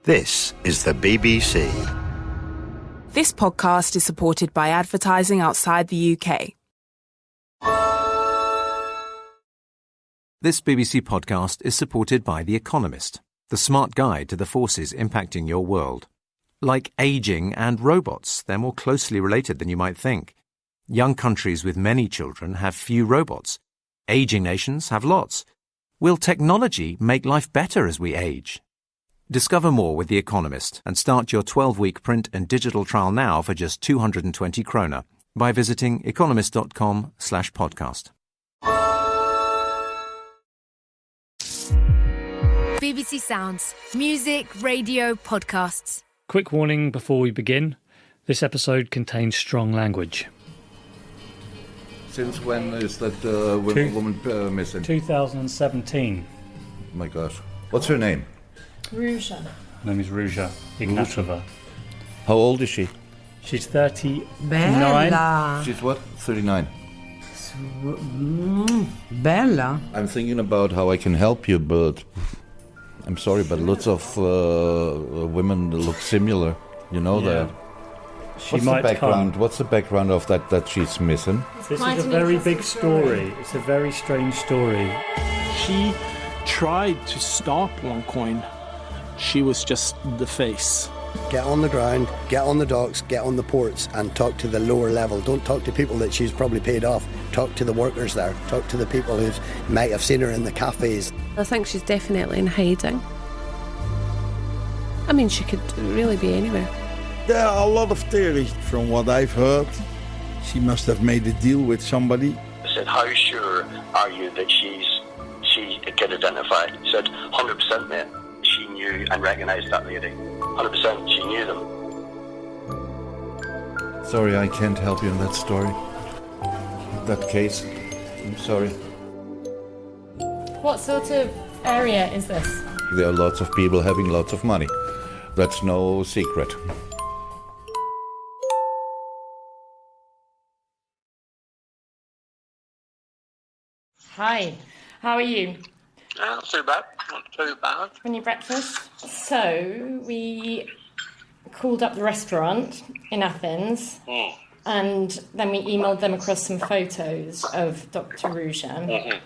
This is the BBC. This podcast is supported by advertising outside the UK. This BBC podcast is supported by The Economist, the smart guide to the forces impacting your world. Like ageing and robots, they're more closely related than you might think. Young countries with many children have few robots. Aging nations have lots. Will technology make life better as we age? Discover more with The Economist and start your 12-week print and digital trial now for just 220 kroner by visiting economist.com/podcast. BBC Sounds. Music, radio, podcasts. Quick warning before we begin. This episode contains strong language. Since when is that woman missing? 2017. Oh my gosh. What's her name? Ruja. Her name is Ruja Ignatova. How old is she? She's 39. Bella. She's what? 39. Bella. I'm thinking about how I can help you, but I'm sorry, but lots of women look similar. You know that. She What's might the background? come. What's the background of that she's missing? This is a very big story. It's a very strange story. She tried to stop OneCoin. She was just the face. Get on the ground, get on the docks, get on the ports and talk to the lower level. Don't talk to people that she's probably paid off. Talk to the workers there. Talk to the people who might have seen her in the cafes. I think she's definitely in hiding. I mean, she could really be anywhere. There are a lot of theories. From what I've heard, she must have made a deal with somebody. I said, how sure are you that she can identify? He said, 100% mate. She knew and recognised that lady. 100%, she knew them. Sorry, I can't help you in that story. That case. I'm sorry. What sort of area is this? There are lots of people having lots of money. That's no secret. Hi, how are you? Not too bad, not too bad. Having your breakfast? So, we called up the restaurant in Athens and then we emailed them across some photos of Dr. Ruja.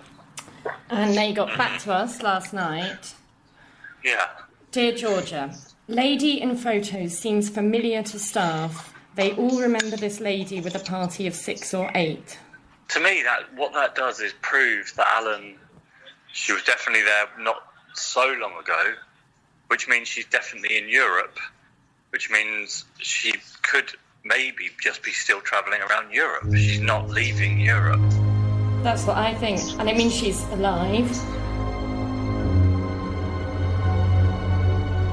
And they got back to us last night. Yeah. Dear Georgia, lady in photos seems familiar to staff. They all remember this lady with a party of 6 or 8. To me, what that does is prove that Alan, she was definitely there not so long ago, which means she's definitely in Europe, which means she could maybe just be still travelling around Europe. She's not leaving Europe. That's what I think. And it means she's alive.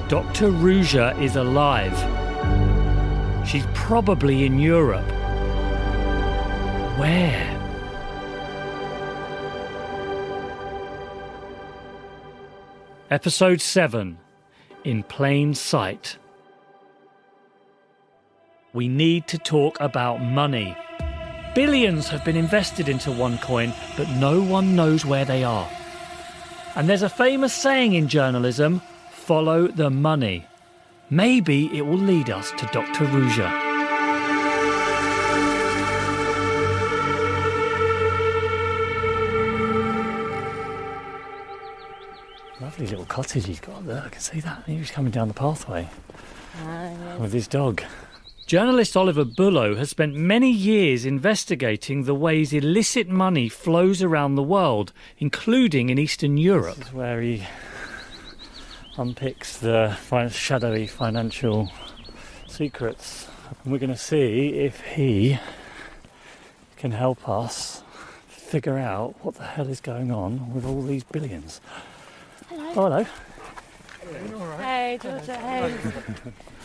Dr. Ruja is alive. She's probably in Europe. Where? Episode 7. In Plain Sight. We need to talk about money. Billions have been invested into OneCoin, but no one knows where they are. And there's a famous saying in journalism, follow the money. Maybe it will lead us to Dr. Ruja. Lovely little cottage he's got there, I can see that. He was coming down the pathway with his dog. Journalist Oliver Bullough has spent many years investigating the ways illicit money flows around the world, including in Eastern Europe. This is where he unpicks the shadowy financial secrets. And we're going to see if he can help us figure out what the hell is going on with all these billions. Oh, hello. Hey, Georgia, hey.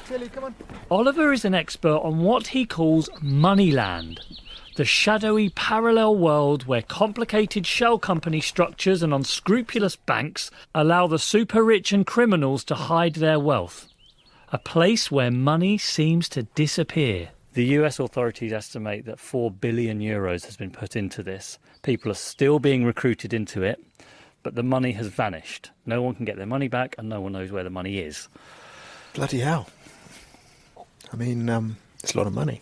Tilly, come on. Oliver is an expert on what he calls Moneyland, the shadowy parallel world where complicated shell company structures and unscrupulous banks allow the super rich and criminals to hide their wealth. A place where money seems to disappear. The US authorities estimate that 4 billion euros has been put into this. People are still being recruited into it, but the money has vanished. No one can get their money back and no one knows where the money is. Bloody hell. I mean, it's a lot of money.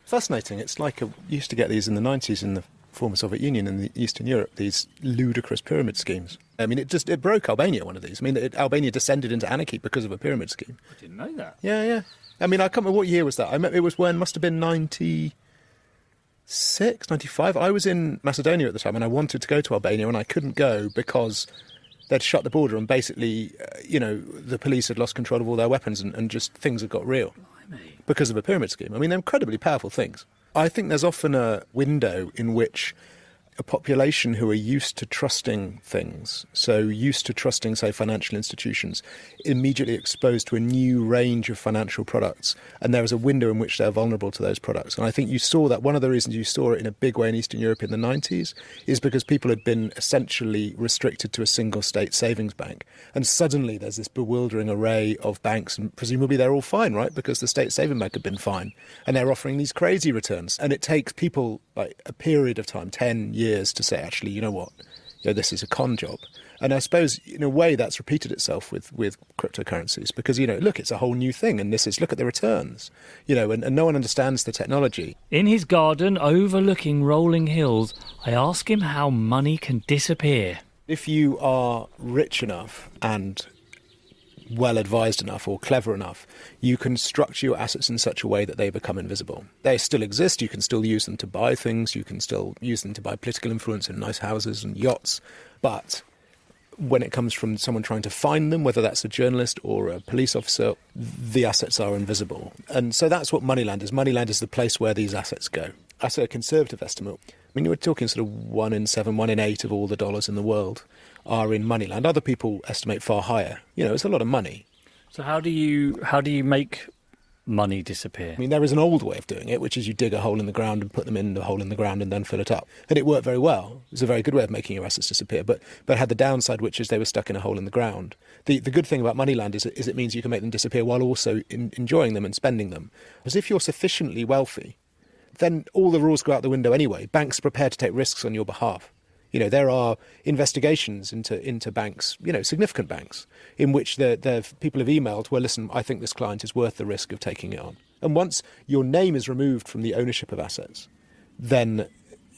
Fascinating. It's like you used to get these in the 90s in the former Soviet Union and Eastern Europe, these ludicrous pyramid schemes. I mean, it broke Albania, one of these. I mean, Albania descended into anarchy because of a pyramid scheme. I didn't know that. Yeah. I mean, I can't remember what year was that. It was when, must have been 96, 95. I was in Macedonia at the time and I wanted to go to Albania and I couldn't go because they'd shut the border and basically, the police had lost control of all their weapons and just things had got real. Because of a pyramid scheme. I mean, they're incredibly powerful things. I think there's often a window in which a population who are used to trusting things, so used to trusting, say, financial institutions, immediately exposed to a new range of financial products, and there is a window in which they're vulnerable to those products. And I think you saw that, one of the reasons you saw it in a big way in Eastern Europe in the 90s is because people had been essentially restricted to a single state savings bank. And suddenly there's this bewildering array of banks, and presumably they're all fine, right? Because the state saving bank had been fine. And they're offering these crazy returns. And it takes people like a period of time, 10 years, to say, actually, you know what, this is a con job. And I suppose, in a way, that's repeated itself with cryptocurrencies because, look, it's a whole new thing. And look at the returns, and no one understands the technology. In his garden overlooking rolling hills, I ask him how money can disappear. If you are rich enough and well advised enough or clever enough, you can structure your assets in such a way that they become invisible. They still exist, you can still use them to buy things, you can still use them to buy political influence and nice houses and yachts, but when it comes from someone trying to find them, whether that's a journalist or a police officer, the assets are invisible. And so that's what Moneyland is. Moneyland is the place where these assets go. I say a conservative estimate. I mean, we're talking sort of 1 in 7, 1 in 8 of all the dollars in the world are in Moneyland. Other people estimate far higher. It's a lot of money. So how do you make money disappear? I mean, there is an old way of doing it, which is you dig a hole in the ground and put them in the hole in the ground and then fill it up. And it worked very well. It was a very good way of making your assets disappear, but it had the downside, which is they were stuck in a hole in the ground. The good thing about Moneyland is it means you can make them disappear while also enjoying them and spending them. Because if you're sufficiently wealthy, then all the rules go out the window anyway. Banks are prepared to take risks on your behalf. There are investigations into banks, significant banks, in which people have emailed, well, listen, I think this client is worth the risk of taking it on. And once your name is removed from the ownership of assets, then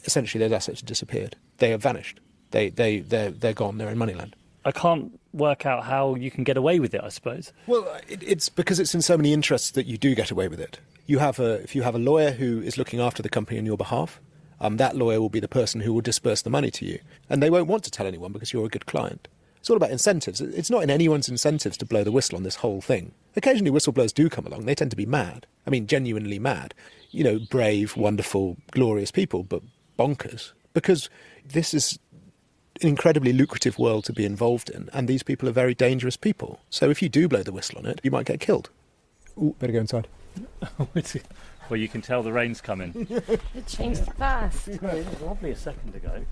essentially those assets have disappeared. They have vanished. They're gone. They're in Moneyland. I can't work out how you can get away with it, I suppose. Well, it's because it's in so many interests that you do get away with it. If you have a lawyer who is looking after the company on your behalf, that lawyer will be the person who will disperse the money to you. And they won't want to tell anyone because you're a good client. It's all about incentives. It's not in anyone's incentives to blow the whistle on this whole thing. Occasionally whistleblowers do come along. They tend to be mad. I mean, genuinely mad. Brave, wonderful, glorious people, but bonkers. Because this is an incredibly lucrative world to be involved in, and these people are very dangerous people. So if you do blow the whistle on it, you might get killed. Ooh, better go inside. Well, you can tell the rain's coming. It changed fast. It was lovely a second ago.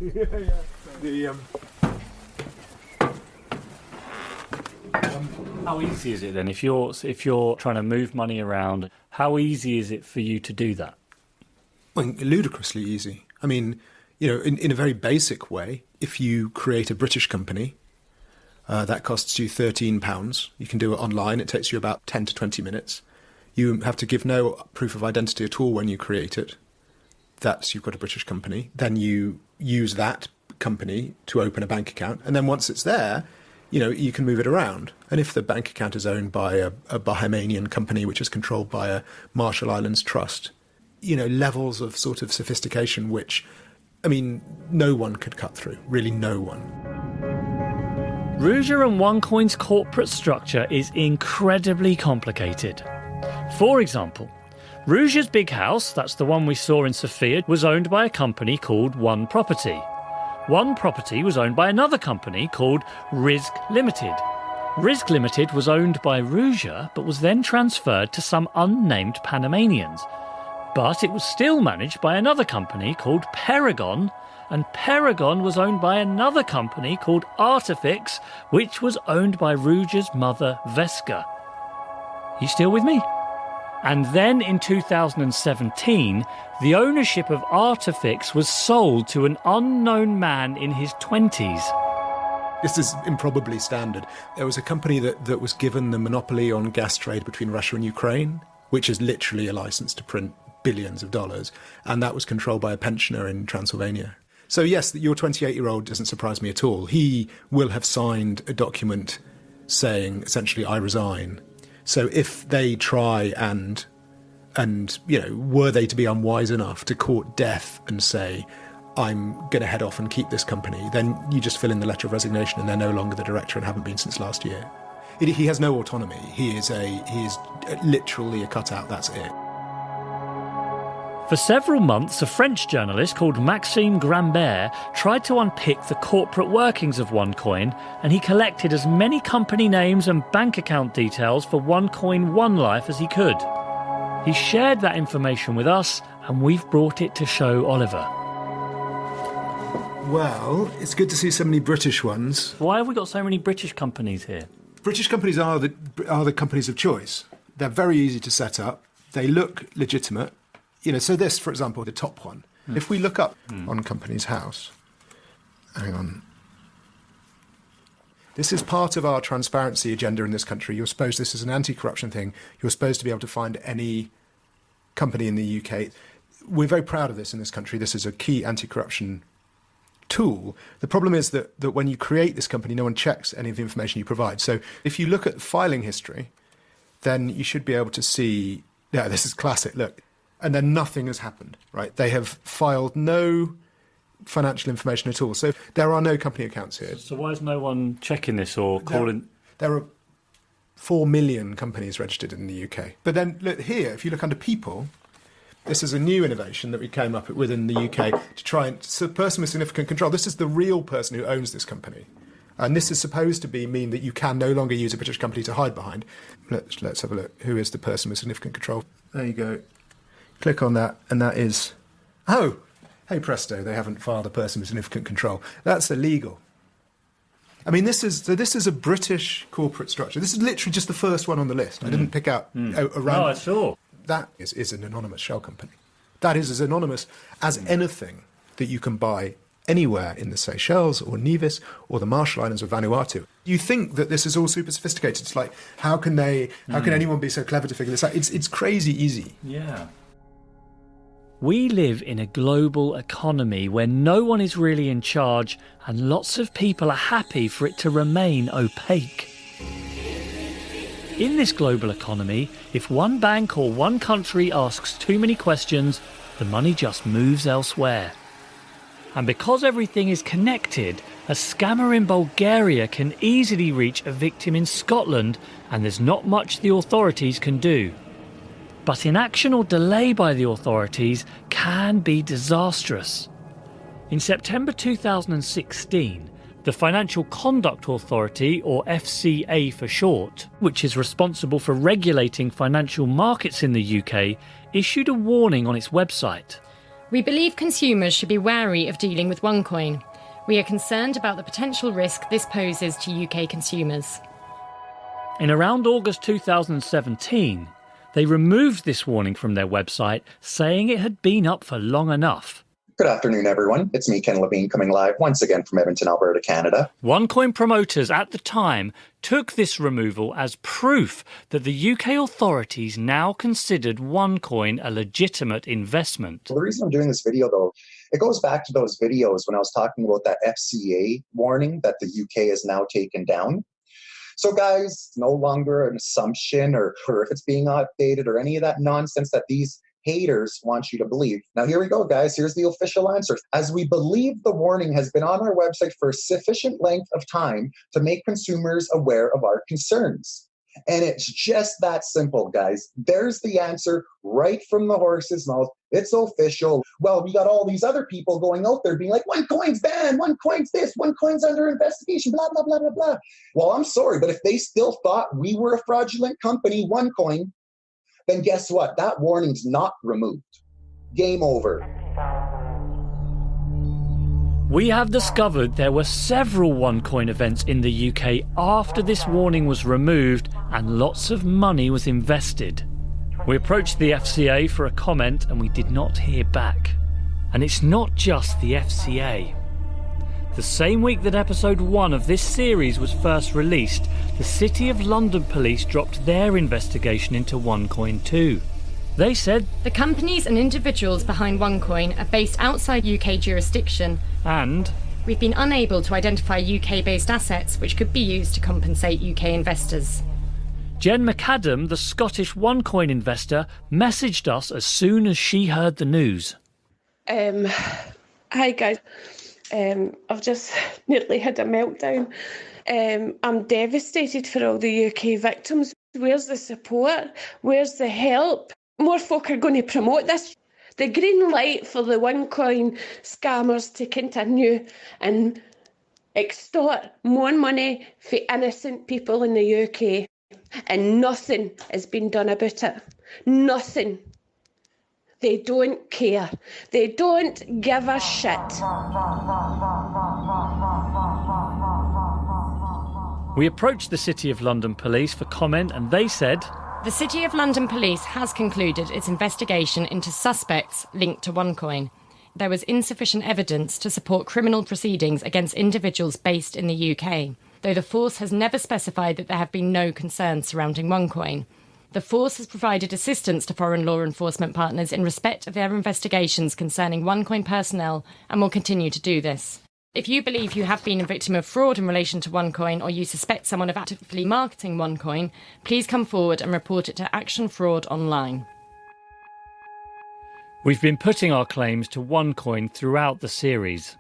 How easy is it then, if you're trying to move money around? How easy is it for you to do that? Well, ludicrously easy. I mean, in a very basic way, if you create a British company, that costs you £13. You can do it online. It takes you about 10 to 20 minutes. You have to give no proof of identity at all when you create it. You've got a British company. Then you use that company to open a bank account. And then once it's there, you can move it around. And if the bank account is owned by a Bahamian company, which is controlled by a Marshall Islands trust, levels of sort of sophistication, which, I mean, no one could cut through. Really no one. Ruja and OneCoin's corporate structure is incredibly complicated. For example, Ruja's big house, that's the one we saw in Sofia, was owned by a company called One Property. One Property was owned by another company called Rizq Limited. Rizq Limited was owned by Ruja, but was then transferred to some unnamed Panamanians. But it was still managed by another company called Paragon, and Paragon was owned by another company called Artifix, which was owned by Ruja's mother, Veska. You still with me? And then in 2017, the ownership of Artifix was sold to an unknown man in his 20s. This is improbably standard. There was a company that was given the monopoly on gas trade between Russia and Ukraine, which is literally a license to print billions of dollars, and that was controlled by a pensioner in Transylvania. So yes, your 28-year-old doesn't surprise me at all. He will have signed a document saying, essentially, I resign. So if they try and were they to be unwise enough to court death and say, I'm going to head off and keep this company, then you just fill in the letter of resignation and they're no longer the director and haven't been since last year. He has no autonomy. He is literally a cutout, that's it. For several months, a French journalist called Maxime Grambert tried to unpick the corporate workings of OneCoin, and he collected as many company names and bank account details for OneCoin One Life as he could. He shared that information with us, and we've brought it to show Oliver. Well, it's good to see so many British ones. Why have we got so many British companies here? British companies are the companies of choice. They're very easy to set up. They look legitimate. So this, for example, the top one. If we look up on Companies House, hang on. This is part of our transparency agenda in this country. This is an anti-corruption thing. You're supposed to be able to find any company in the UK. We're very proud of this in this country. This is a key anti-corruption tool. The problem is that when you create this company, no one checks any of the information you provide. So if you look at filing history, then you should be able to see, yeah, this is classic, look. And then nothing has happened, right? They have filed no financial information at all. So there are no company accounts here. So why is no one checking this or calling? There are 4 million companies registered in the UK. But then look here, if you look under people, this is a new innovation that we came up with in the UK to try and... So person with significant control. This is the real person who owns this company. And this is supposed to mean that you can no longer use a British company to hide behind. Let's have a look. Who is the person with significant control? There you go. Click on that, and that is... Oh, hey presto, they haven't filed a person with significant control. That's illegal. I mean, this is a British corporate structure. This is literally just the first one on the list. I didn't pick out around... No, I saw. That is an anonymous shell company. That is as anonymous as anything that you can buy anywhere in the Seychelles or Nevis or the Marshall Islands or Vanuatu. You think that this is all super sophisticated. It's like, how can anyone be so clever to figure this out? It's crazy easy. Yeah. We live in a global economy where no one is really in charge and lots of people are happy for it to remain opaque. In this global economy, if one bank or one country asks too many questions, the money just moves elsewhere. And because everything is connected, a scammer in Bulgaria can easily reach a victim in Scotland, and there's not much the authorities can do. But inaction or delay by the authorities can be disastrous. In September 2016, the Financial Conduct Authority, or FCA for short, which is responsible for regulating financial markets in the UK, issued a warning on its website. We believe consumers should be wary of dealing with OneCoin. We are concerned about the potential risk this poses to UK consumers. In around August 2017, they removed this warning from their website, saying it had been up for long enough. Good afternoon, everyone. It's me, Ken Levine, coming live once again from Edmonton, Alberta, Canada. OneCoin promoters at the time took this removal as proof that the UK authorities now considered OneCoin a legitimate investment. Well, the reason I'm doing this video, though, it goes back to those videos when I was talking about that FCA warning that the UK has now taken down. So, guys, no longer an assumption or if it's being updated or any of that nonsense that these haters want you to believe. Now, here we go, guys. Here's the official answer. As we believe the warning has been on our website for a sufficient length of time to make consumers aware of our concerns. And it's just that simple, guys. There's the answer right from the horse's mouth. It's official. Well, we got all these other people going out there being like, OneCoin's banned, OneCoin's this, OneCoin's under investigation, blah, blah, blah, blah, blah. Well, I'm sorry, but if they still thought we were a fraudulent company, OneCoin, then guess what? That warning's not removed. Game over. We have discovered there were several OneCoin events in the UK after this warning was removed and lots of money was invested. We approached the FCA for a comment and we did not hear back. And it's not just the FCA. The same week that episode 1 of this series was first released, the City of London police dropped their investigation into OneCoin too. They said the companies and individuals behind OneCoin are based outside UK jurisdiction, and we've been unable to identify UK-based assets which could be used to compensate UK investors. Jen McAdam, the Scottish OneCoin investor, messaged us as soon as she heard the news. Hi guys. I've just nearly had a meltdown. I'm devastated for all the UK victims. Where's the support? Where's the help? More folk are going to promote this. The green light for the OneCoin scammers to continue and extort more money for innocent people in the UK. And nothing has been done about it. Nothing. They don't care. They don't give a shit. We approached the City of London police for comment and they said, the City of London police has concluded its investigation into suspects linked to OneCoin. There was insufficient evidence to support criminal proceedings against individuals based in the UK, though the force has never specified that there have been no concerns surrounding OneCoin. The force has provided assistance to foreign law enforcement partners in respect of their investigations concerning OneCoin personnel and will continue to do this. If you believe you have been a victim of fraud in relation to OneCoin or you suspect someone of actively marketing OneCoin, please come forward and report it to Action Fraud Online. We've been putting our claims to OneCoin throughout the series.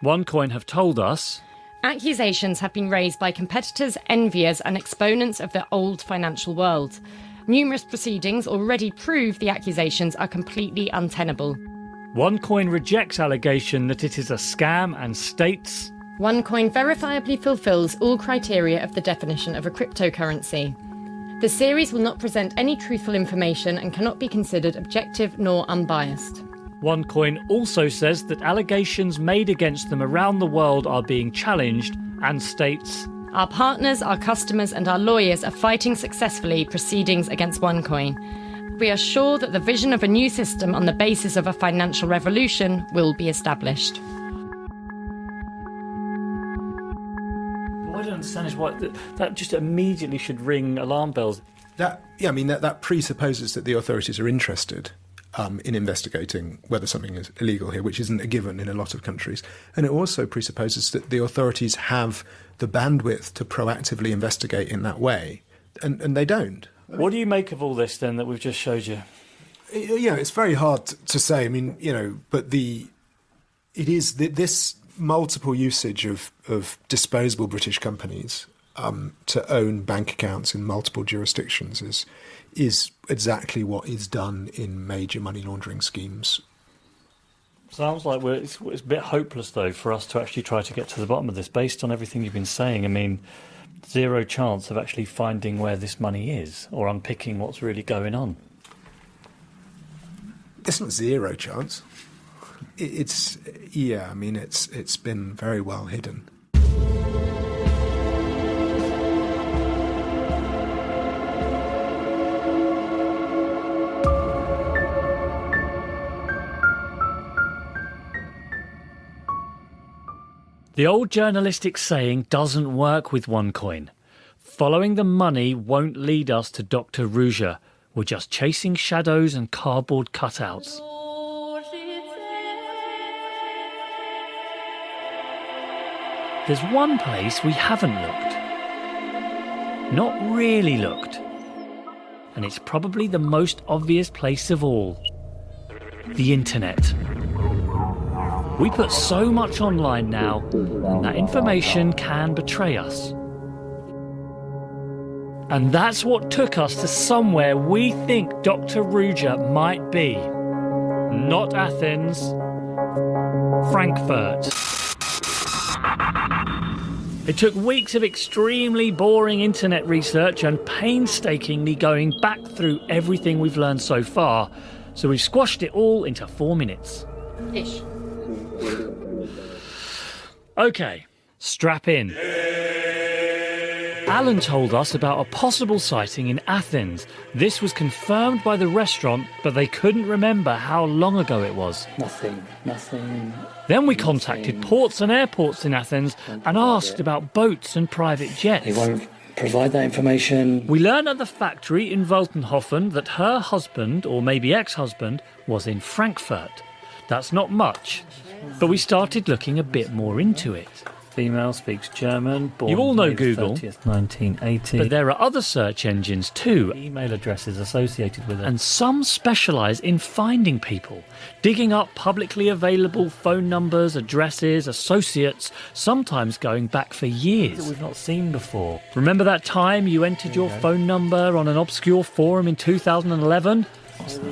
OneCoin have told us accusations have been raised by competitors, enviers and exponents of the old financial world. Numerous proceedings already prove the accusations are completely untenable. OneCoin rejects allegation that it is a scam and states OneCoin verifiably fulfills all criteria of the definition of a cryptocurrency. The series will not present any truthful information and cannot be considered objective nor unbiased. OneCoin also says that allegations made against them around the world are being challenged and states our partners, our customers and our lawyers are fighting successfully proceedings against OneCoin. We are sure that the vision of a new system on the basis of a financial revolution will be established. What I don't understand is why that just immediately should ring alarm bells. That presupposes that the authorities are interested in investigating whether something is illegal here, which isn't a given in a lot of countries. And it also presupposes that the authorities have the bandwidth to proactively investigate in that way, and they don't. What do you make of all this, then, that we've just showed you? Yeah, it's very hard to say. I mean, but this multiple usage of disposable British companies to own bank accounts in multiple jurisdictions is exactly what is done in major money laundering schemes. Sounds like it's a bit hopeless, though, for us to actually try to get to the bottom of this, based on everything you've been saying. I mean, zero chance of actually finding where this money is or unpicking what's really going on. It's not zero chance. It's been very well hidden. The old journalistic saying doesn't work with OneCoin. Following the money won't lead us to Dr. Ruja. We're just chasing shadows and cardboard cutouts. There's one place we haven't looked. Not really looked. And it's probably the most obvious place of all. The internet. We put so much online now, and that information can betray us. And that's what took us to somewhere we think Dr. Ruja might be. Not Athens, Frankfurt. It took weeks of extremely boring internet research and painstakingly going back through everything we've learned so far, so we've squashed it all into 4 minutes. Ish. Okay, strap in. Alan told us about a possible sighting in Athens. This was confirmed by the restaurant, but they couldn't remember how long ago it was. Nothing. Then we contacted ports and airports in Athens and asked about boats and private jets. They won't provide that information. We learned at the factory in Woltenhofen that her husband, or maybe ex-husband, was in Frankfurt. That's not much, but we started looking a bit more into it. Female, speaks German, born You all know May Google, 30th, 1980. but there are other search engines too, Email addresses associated with it. and some specialise in finding people, digging up publicly available phone numbers, addresses, associates, sometimes going back for years. That we've not seen before. Remember that time you entered your phone number on an obscure forum in 2011?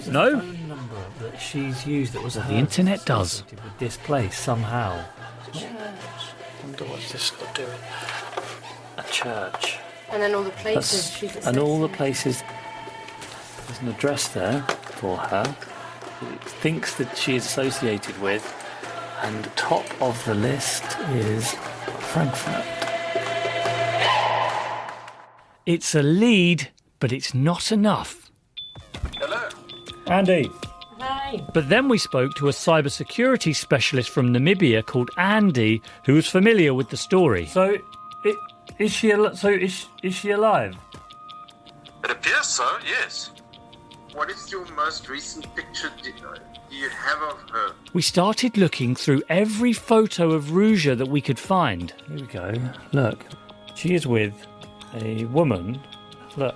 No? Phone number that she's used that was The internet does. with this place somehow. I wonder what's this got to do with a church. And then all the places she's And all the places. There's an address there for her. It thinks that she is associated with, and top of the list is Frankfurt. It's a lead, but it's not enough. Hello. Andy. Hi. But then we spoke to a cybersecurity specialist from Namibia called Andy, who was familiar with the story. So, is she alive? It appears so, yes. What is your most recent picture do you have of her? We started looking through every photo of Ruja that we could find. Here we go. Look, she is with a woman. Look.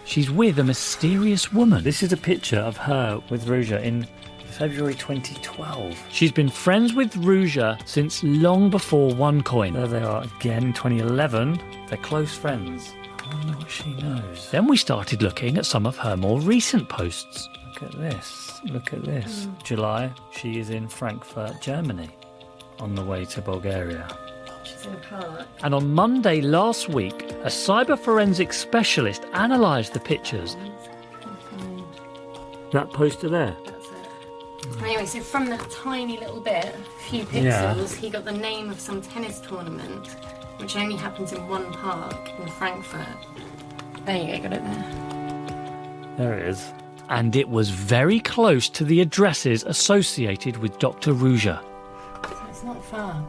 She's with a mysterious woman. This is a picture of her with Ruja in February 2012. She's been friends with Ruja since long before OneCoin. There they are again in 2011. They're close friends. I wonder what she knows. Then we started looking at some of her more recent posts. Look at this. Look at this. July, she is in Frankfurt, Germany, on the way to Bulgaria. She's in a park. And on Monday last week, a cyber forensic specialist analysed the pictures. That poster there? That's it. Anyway, so from that tiny little bit, a few pixels, Yeah. he got the name of some tennis tournament, which only happens in one park in Frankfurt. There you go, got it there. There it is. And it was very close to the addresses associated with Dr. Ruja. So it's not far.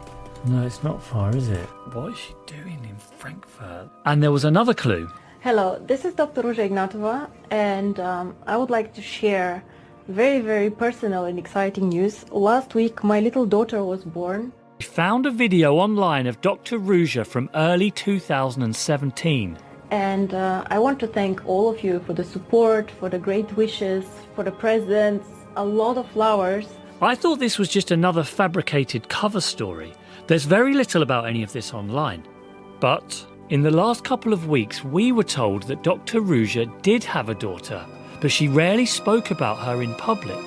No, it's not far, is it? What is she doing in Frankfurt? And there was another clue. Hello, this is Dr. Ruja Ignatova, and I would like to share very, very personal and exciting news. Last week, my little daughter was born. We found a video online of Dr. Ruja from early 2017. And I want to thank all of you for the support, for the great wishes, for the presents, a lot of flowers. I thought this was just another fabricated cover story. There's very little about any of this online. But in the last couple of weeks, we were told that Dr. Ruja did have a daughter, but she rarely spoke about her in public.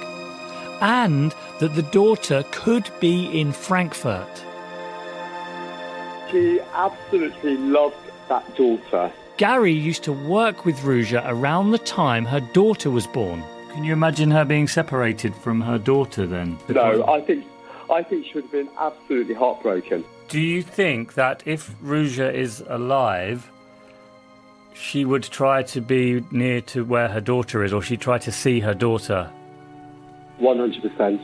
And that the daughter could be in Frankfurt. She absolutely loved that daughter. Gary used to work with Ruja around the time her daughter was born. Can you imagine her being separated from her daughter then? No, I think she would have been absolutely heartbroken. Do you think that if Ruja is alive, she would try to be near to where her daughter is, or she'd try to see her daughter? 100%.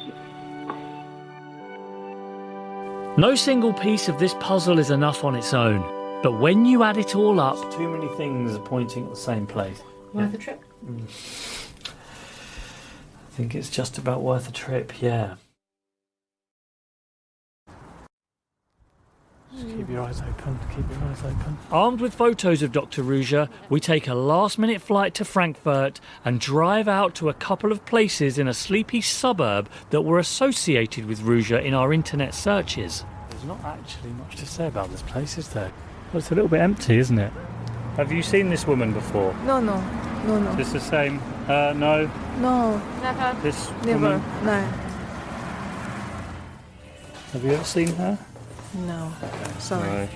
No single piece of this puzzle is enough on its own, but when you add it all up... Too many things are pointing at the same place. Worth a trip? I think it's just about worth a trip, yeah. Just keep your eyes open, keep your eyes open. Armed with photos of Dr. Ruja, we take a last-minute flight to Frankfurt and drive out to a couple of places in a sleepy suburb that were associated with Ruja in our internet searches. There's not actually much to say about this place, is there? Well, it's a little bit empty, isn't it? Have you seen this woman before? No. Is this the same? No? No. Never. This Never. woman? No. Have you ever seen her? No. Sorry. No.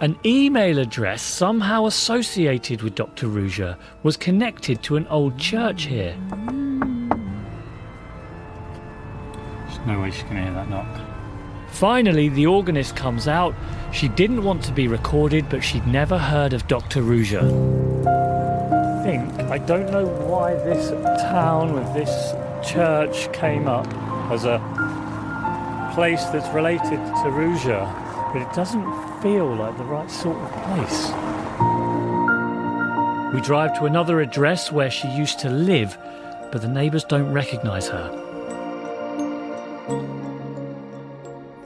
An email address somehow associated with Dr. Ruja was connected to an old church here. There's no way she's going to hear that knock. Finally, the organist comes out. She didn't want to be recorded, but she'd never heard of Dr. Ruja. I don't know why this town with this church came up as a place that's related to Ruja, but it doesn't feel like the right sort of place. We drive to another address where she used to live, but the neighbours don't recognise her.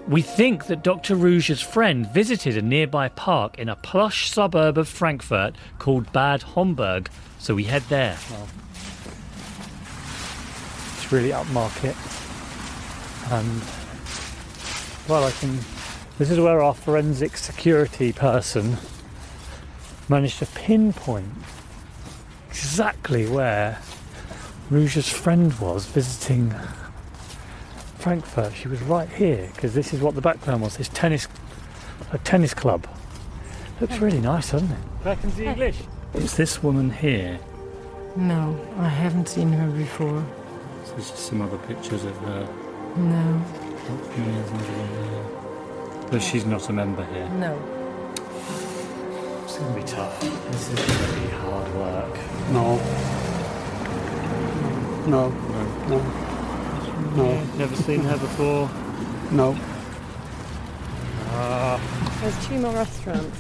We think that Dr. Ruja's friend visited a nearby park in a plush suburb of Frankfurt called Bad Homburg, so we head there. Well, it's really upmarket, and this is where our forensic security person managed to pinpoint exactly where Ruja's friend was visiting Frankfurt. She was right here, because this is what the background was, a tennis club. Looks really nice, doesn't it? Reckons the English. Is this woman here? No, I haven't seen her before. So there's just some other pictures of her. No. But she's not a member here. No. It's going to be tough. This is going to be hard work. No. Never seen her before? No. There's 2 more restaurants.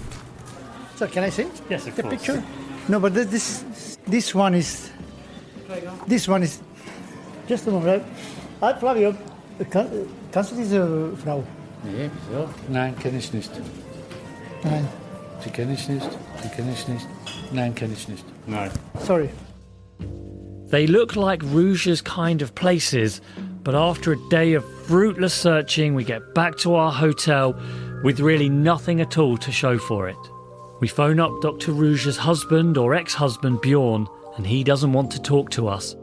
So can I see? Yes, of the course. picture? No, but this one is. This one is. Just a moment. Flavio, kannst du diese Frau? Nee, wieso? Nein, kenne ich nicht. Nein. Die kenne ich nicht. Die kenne ich nicht. Nein, kenne ich nicht. No. Sorry. They look like Ruja's kind of places, but after a day of fruitless searching, we get back to our hotel with really nothing at all to show for it. We phone up Dr. Ruja's husband or ex-husband Bjorn, and he doesn't want to talk to us.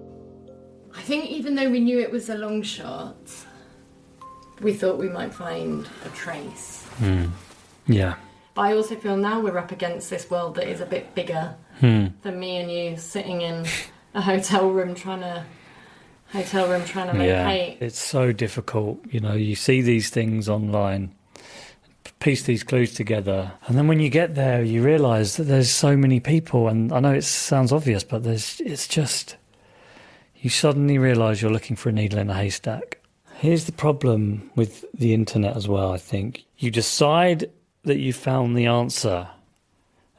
I think even though we knew it was a long shot, we thought we might find a trace. Yeah. But I also feel now we're up against this world that is a bit bigger than me and you sitting in a hotel room trying to locate. It's so difficult. You see these things online, piece these clues together, and then when you get there, you realise that there's so many people. And I know it sounds obvious, but it's just you suddenly realise you're looking for a needle in a haystack. Here's the problem with the internet as well. I think you decide that you found the answer,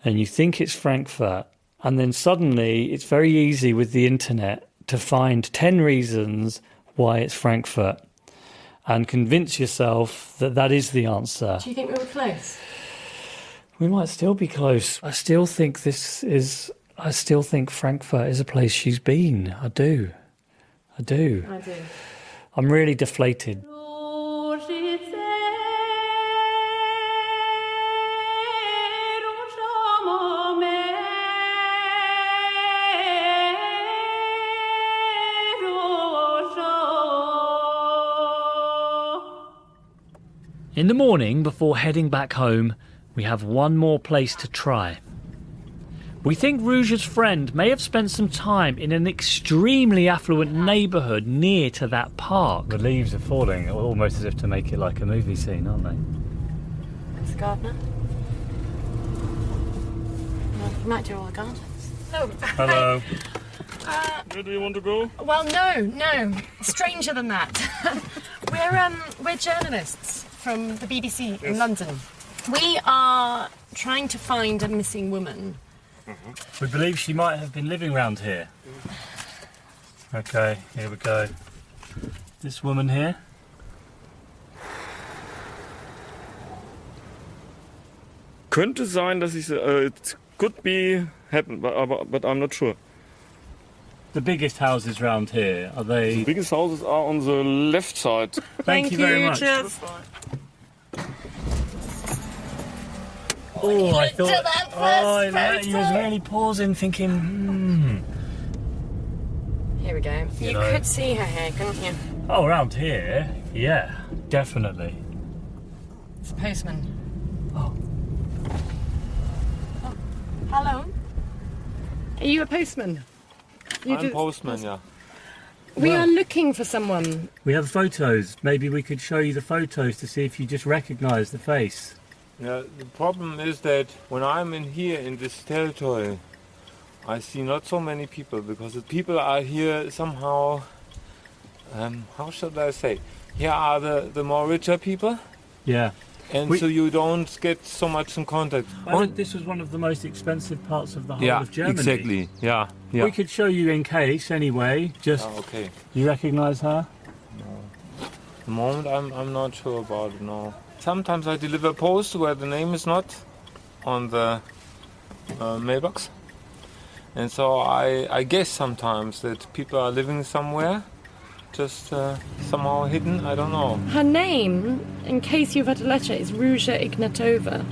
and you think it's Frankfurt. And then suddenly it's very easy with the internet to find 10 reasons why it's Frankfurt and convince yourself that that is the answer. Do you think we were close? We might still be close. I still think Frankfurt is a place she's been. I do. I'm really deflated. In the morning, before heading back home, we have one more place to try. We think Ruja's friend may have spent some time in an extremely affluent neighbourhood near to that park. The leaves are falling, almost as if to make it like a movie scene, aren't they? It's the gardener. Well, you might do all the gardens. Oh, hello. Where do you want to go? Well, no. Stranger than that. We're journalists from the BBC in London. We are trying to find a missing woman. We believe she might have been living around here. Okay, here we go. This woman here. Könnte sein, dass it could be happen, but I'm not sure. The biggest houses round here, are they? The biggest houses are on the left side. Thank you very much. Cheers. Oh, I thought. He was really pausing, thinking. Here we go. You could see her here, couldn't you? Oh, around here, yeah, definitely. It's a postman. Oh. Hello. Are you a postman? I'm a postman, yeah. We are looking for someone. We have photos. Maybe we could show you the photos to see if you just recognise the face. Yeah, the problem is that when I'm in here in this territory, I see not so many people because the people are here somehow, how should I say? Here are the more richer people. Yeah. And so you don't get so much in contact. This was one of the most expensive parts of the whole of Germany. Exactly. Yeah. We could show you in case anyway. Just okay. You recognise her? No. At the moment I'm not sure about it, no. Sometimes I deliver posts where the name is not on the mailbox. And so I guess sometimes that people are living somewhere, just somehow hidden, I don't know. Her name, in case you've had a letter, is Ruja Ignatova.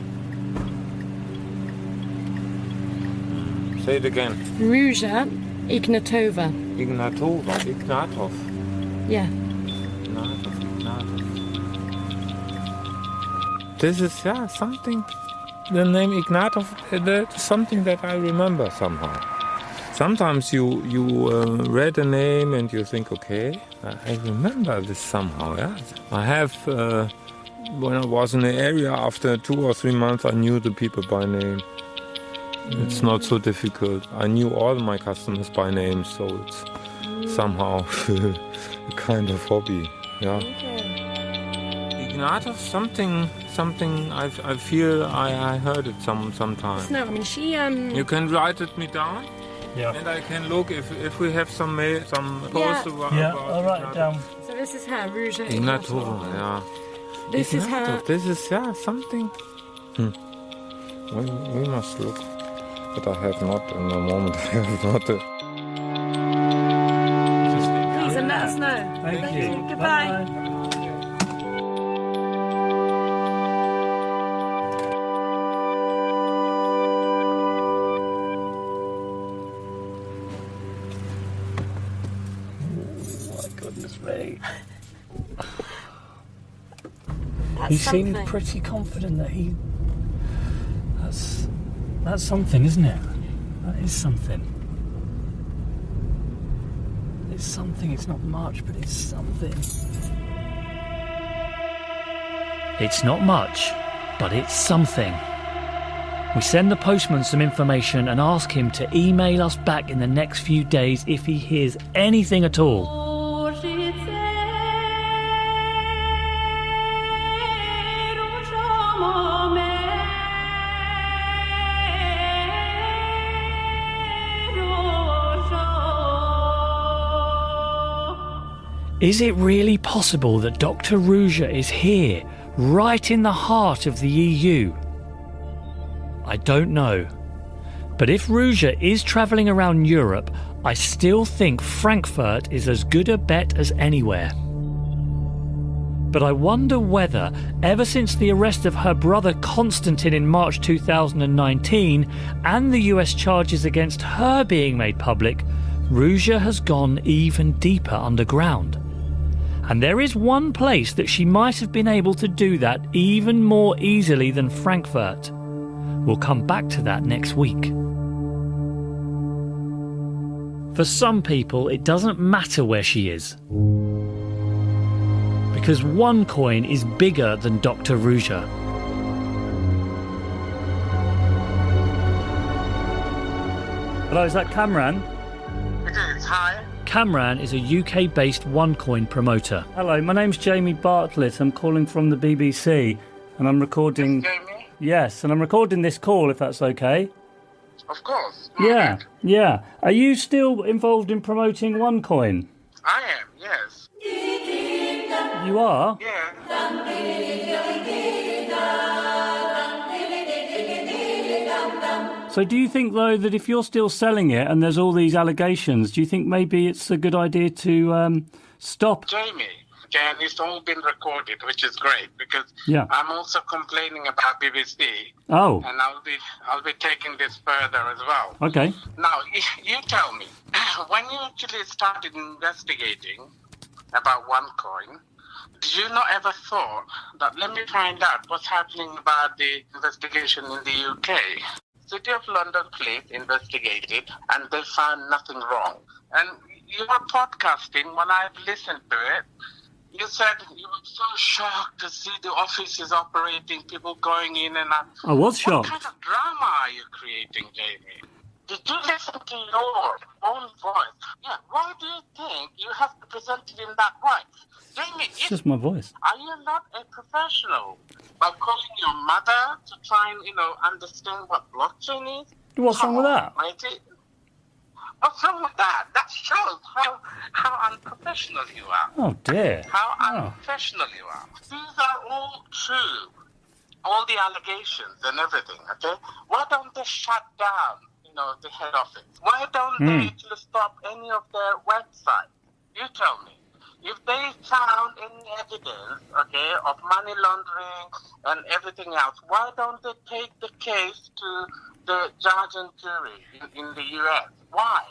Say it again. Ruja Ignatova. Ignatov. Yeah. Ignatov. This is, something. The name Ignatov, that's something that I remember somehow. Sometimes you read a name and you think, okay, I remember this somehow, yeah. I have, when I was in the area, after 2 or 3 months, I knew the people by name. It's not so difficult. I knew all my customers by name, so it's somehow a kind of hobby, yeah. Ignatov, something I feel I heard it sometime. No, I mean she. You can write it me down. Yeah. And I can look if we have some posts about. Yeah, I'll write it down. So this is her, Ruja Ignatova, yeah. This is her. This is something. We must look, but I have not in the moment. I have not. Please and let us know. Thank you. Goodbye. Bye. He seemed pretty confident that that's something, isn't it? That is something. It's something, it's not much, but it's something. It's not much, but it's something. We send the postman some information and ask him to email us back in the next few days if he hears anything at all. Is it really possible that Dr. Ruja is here, right in the heart of the EU? I don't know. But if Ruja is travelling around Europe, I still think Frankfurt is as good a bet as anywhere. But I wonder whether, ever since the arrest of her brother Konstantin in March 2019 and the US charges against her being made public, Ruja has gone even deeper underground. And there is one place that she might have been able to do that even more easily than Frankfurt. We'll come back to that next week. For some people, it doesn't matter where she is. Because OneCoin is bigger than Dr. Ruja. Hello, is that Kamran? It is, hi. Kamran is a UK-based OneCoin promoter. Hello, my name's Jamie Bartlett. I'm calling from the BBC, and I'm recording... Jamie? Yes, and I'm recording this call, if that's okay. Of course. Yeah. Are you still involved in promoting OneCoin? I am, yes. You are? Yeah. So do you think, though, that if you're still selling it and there's all these allegations, do you think maybe it's a good idea to stop? Jamie, and it's all been recorded, which is great, because I'm also complaining about BBC. Oh. And I'll be taking this further as well. Okay. Now, you tell me, when you actually started investigating about OneCoin, did you not ever thought that let me find out what's happening about the investigation in the UK? City of London Police investigated and they found nothing wrong. And you were podcasting when I've listened to it. You said you were so shocked to see the offices operating, people going in and out. I was shocked. What kind of drama are you creating, Jamie? Did you listen to your own voice? Yeah, why do you think you have to present it in that way? Jamie, It's just my voice. are you not a professional? By calling your mother to try and, understand what blockchain is? What's wrong with that? Matey. What's wrong with that? That shows how unprofessional you are. Oh dear. How unprofessional you are. These are all true. All the allegations and everything, okay? Why don't they shut down, the head office? Why don't they actually stop any of their websites? You tell me. If they found any evidence, okay, of money laundering and everything else, why don't they take the case to the judge and jury in the US? Why?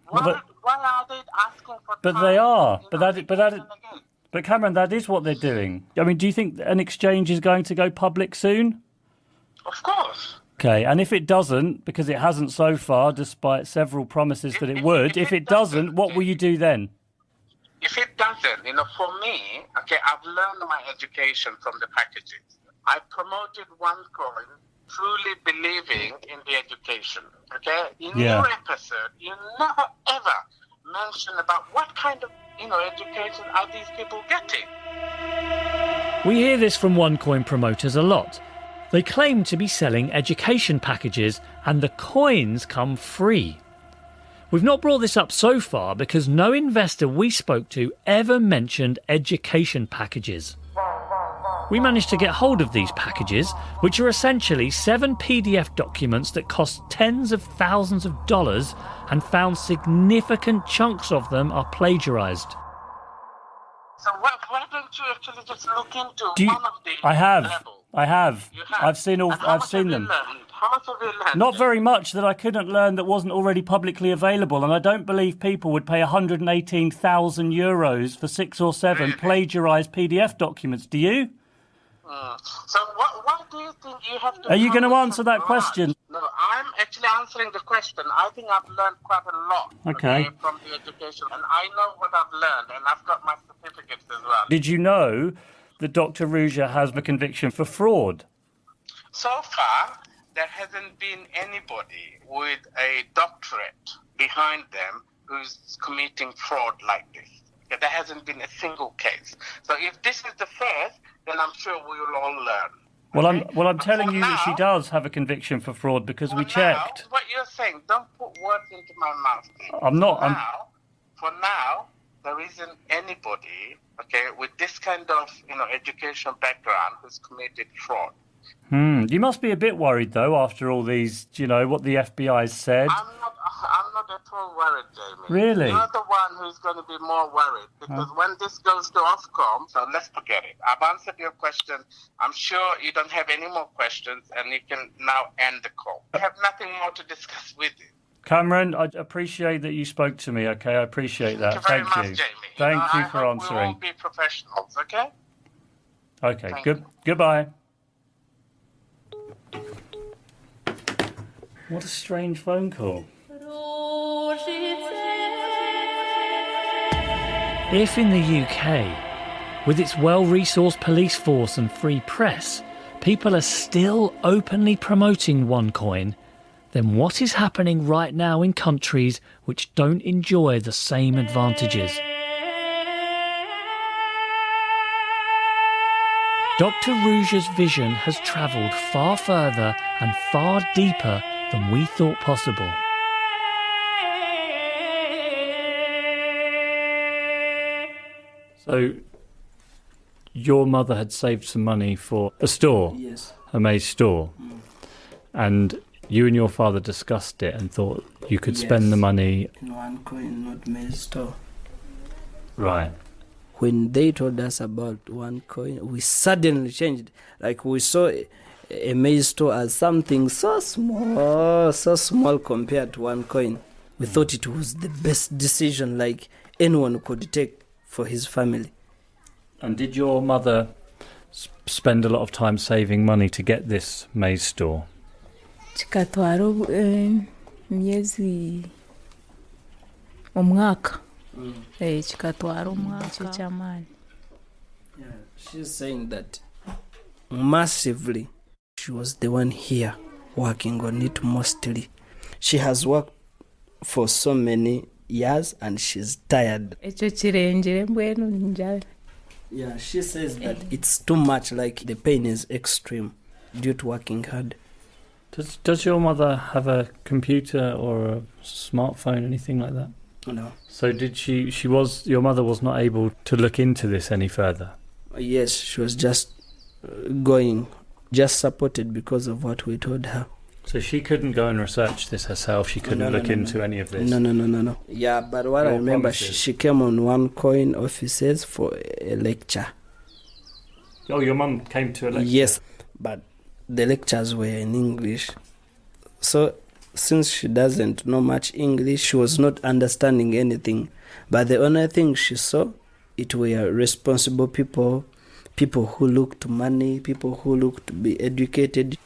Why are they asking for But time, they are. again and again? But Cameron, that is what they're doing. I mean, do you think an exchange is going to go public soon? Of course. Okay, and if it doesn't, because it hasn't so far, despite several promises that it would, if it doesn't, what will you do then? If it doesn't, for me, okay, I've learned my education from the packages. I promoted OneCoin truly believing in the education, okay? In your episode, you never ever mention about what kind of, education are these people getting. We hear this from OneCoin promoters a lot. They claim to be selling education packages and the coins come free. We've not brought this up so far because no investor we spoke to ever mentioned education packages. We managed to get hold of these packages, which are essentially 7 PDF documents that cost tens of thousands of dollars, and found significant chunks of them are plagiarized. So why don't you actually just look into one of these I have. levels? I have. You have. I've seen all. And how I've much seen have them. you learned? How much have you learned? Not very much that I couldn't learn that wasn't already publicly available, and I don't believe people would pay 118,000 euros for 6 or 7 plagiarised PDF documents. Do you? So what do you think you have to... Are you going to answer that question? No, I'm actually answering the question. I think I've learned quite a lot Okay. from the education, and I know what I've learned, and I've got my certificates as well. Did you know that Dr. Ruja has the conviction for fraud? So far, there hasn't been anybody with a doctorate behind them who's committing fraud like this. There hasn't been a single case. So if this is the first, then I'm sure we will all learn. Well, I'm telling you that she does have a conviction for fraud because we checked. What you're saying, don't put words into my mouth. I'm not. For now, there isn't anybody, okay, with this kind of, education background who's committed fraud. You must be a bit worried, though, after all these, what the FBI's said. I'm not at all worried, Jamie. Really? You're the one who's going to be more worried because when this goes to Ofcom, so let's forget it. I've answered your question. I'm sure you don't have any more questions and you can now end the call. I have nothing more to discuss with you. Cameron, I appreciate that you spoke to me, okay? I appreciate that. Thank you very much, Jamie. Thank you I for hope answering. We'll all be professionals, okay? Okay, goodbye. What a strange phone call. If in the UK, with its well-resourced police force and free press, people are still openly promoting OneCoin, then what is happening right now in countries which don't enjoy the same advantages? Dr. Ruja's vision has travelled far further and far deeper than we thought possible. So, your mother had saved some money for a store? Yes. A maze store? And you and your father discussed it and thought you could spend the money... in OneCoin, not maze store. Right. When they told us about OneCoin, we suddenly changed. Like we saw a maze store as something so small compared to OneCoin. We thought it was the best decision like anyone could take for his family. And did your mother spend a lot of time saving money to get this maze store? Chikatwaro miezi omwaka. kikatwara umwaka cy'amani. She's saying that massively she was the one here working on it mostly. She has worked for so many years and she's tired. Ekyo kirengere mbwenu njala. Yeah, she says that it's too much, like the pain is extreme due to working hard. Does your mother have a computer or a smartphone, anything like that? No. So did your mother was not able to look into this any further? Yes, she was just just supported because of what we told her. So she couldn't go and research this herself? She couldn't look into any of this? No. Yeah, but what I remember, she came on OneCoin offices for a lecture. Oh, your mum came to a lecture? Yes, but the lectures were in English. So since she doesn't know much English, she was not understanding anything. But the only thing she saw, it were responsible people who looked money, people who looked to be educated.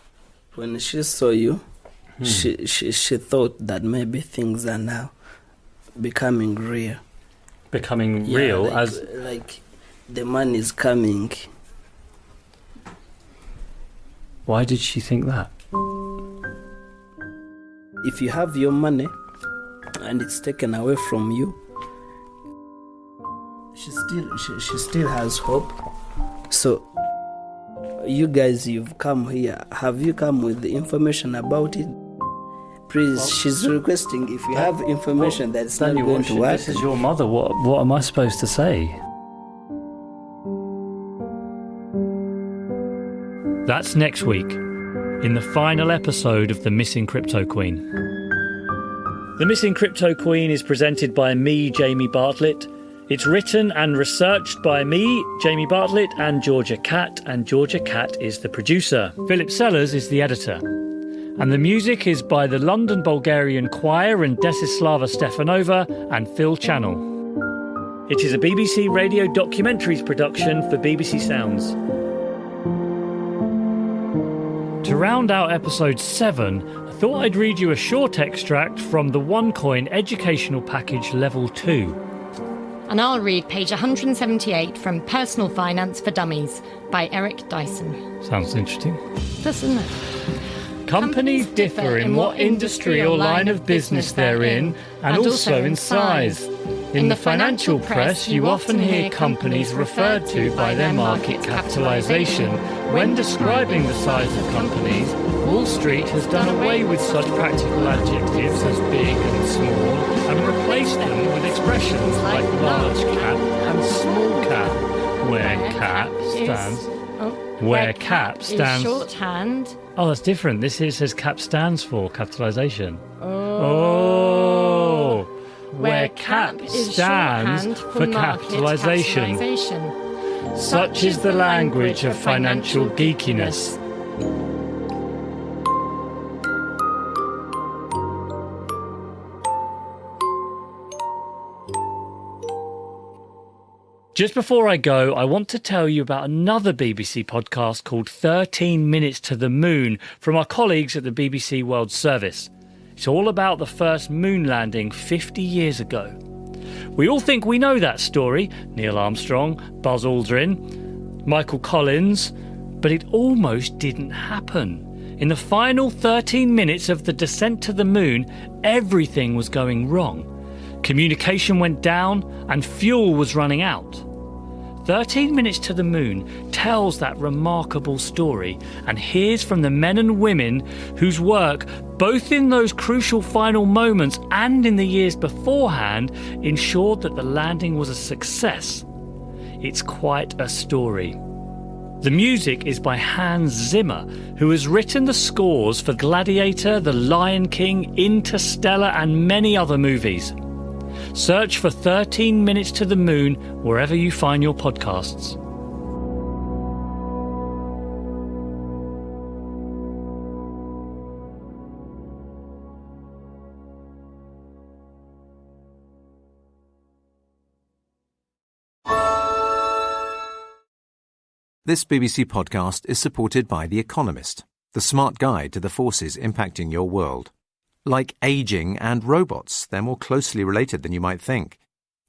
When she saw you, she thought that maybe things are now becoming real. Becoming real? Like the money is coming. Why did she think that? If you have your money and it's taken away from you, she still has hope. So you guys, you've come here. Have you come with the information about it? Please, she's requesting if you have information that's not going to work. This is your mother. What am I supposed to say? That's next week, in the final episode of The Missing Crypto Queen. The Missing Crypto Queen is presented by me, Jamie Bartlett. It's written and researched by me, Jamie Bartlett, and Georgia Catt, and Georgia Catt is the producer. Philip Sellers is the editor. And the music is by the London Bulgarian Choir and Desislava Stefanova and Phil Channel. It is a BBC Radio Documentaries production for BBC Sounds. To round out episode 7, I thought I'd read you a short extract from the OneCoin Educational Package Level 2. And I'll read page 178 from Personal Finance for Dummies by Eric Dyson. Sounds interesting. Doesn't it? Companies differ in what industry or line of business they're in, and also in size. In the financial press, you often hear companies referred to by their market capitalisation. When describing the size of companies, Wall Street has done away with such practical adjectives as big and small and replaced them with expressions like large cap and small cap, where cap stands... is shorthand. Oh, that's different. This here says cap stands for capitalisation. Oh. Where cap stands for capitalisation. Such is the language of financial geekiness. Just before I go, I want to tell you about another BBC podcast called 13 Minutes to the Moon from our colleagues at the BBC World Service. It's all about the first moon landing 50 years ago. We all think we know that story, Neil Armstrong, Buzz Aldrin, Michael Collins, but it almost didn't happen. In the final 13 minutes of the descent to the moon, everything was going wrong. Communication went down and fuel was running out. 13 Minutes to the Moon tells that remarkable story, and hears from the men and women whose work, both in those crucial final moments and in the years beforehand, ensured that the landing was a success. It's quite a story. The music is by Hans Zimmer, who has written the scores for Gladiator, The Lion King, Interstellar and many other movies. Search for 13 Minutes to the Moon wherever you find your podcasts. This BBC podcast is supported by The Economist, the smart guide to the forces impacting your world. Like ageing and robots, they're more closely related than you might think.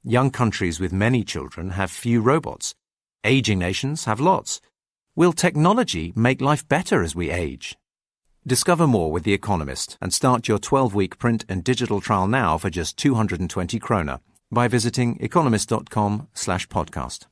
Young countries with many children have few robots. Aging nations have lots. Will technology make life better as we age? Discover more with The Economist and start your 12-week print and digital trial now for just 220 krona by visiting economist.com/podcast.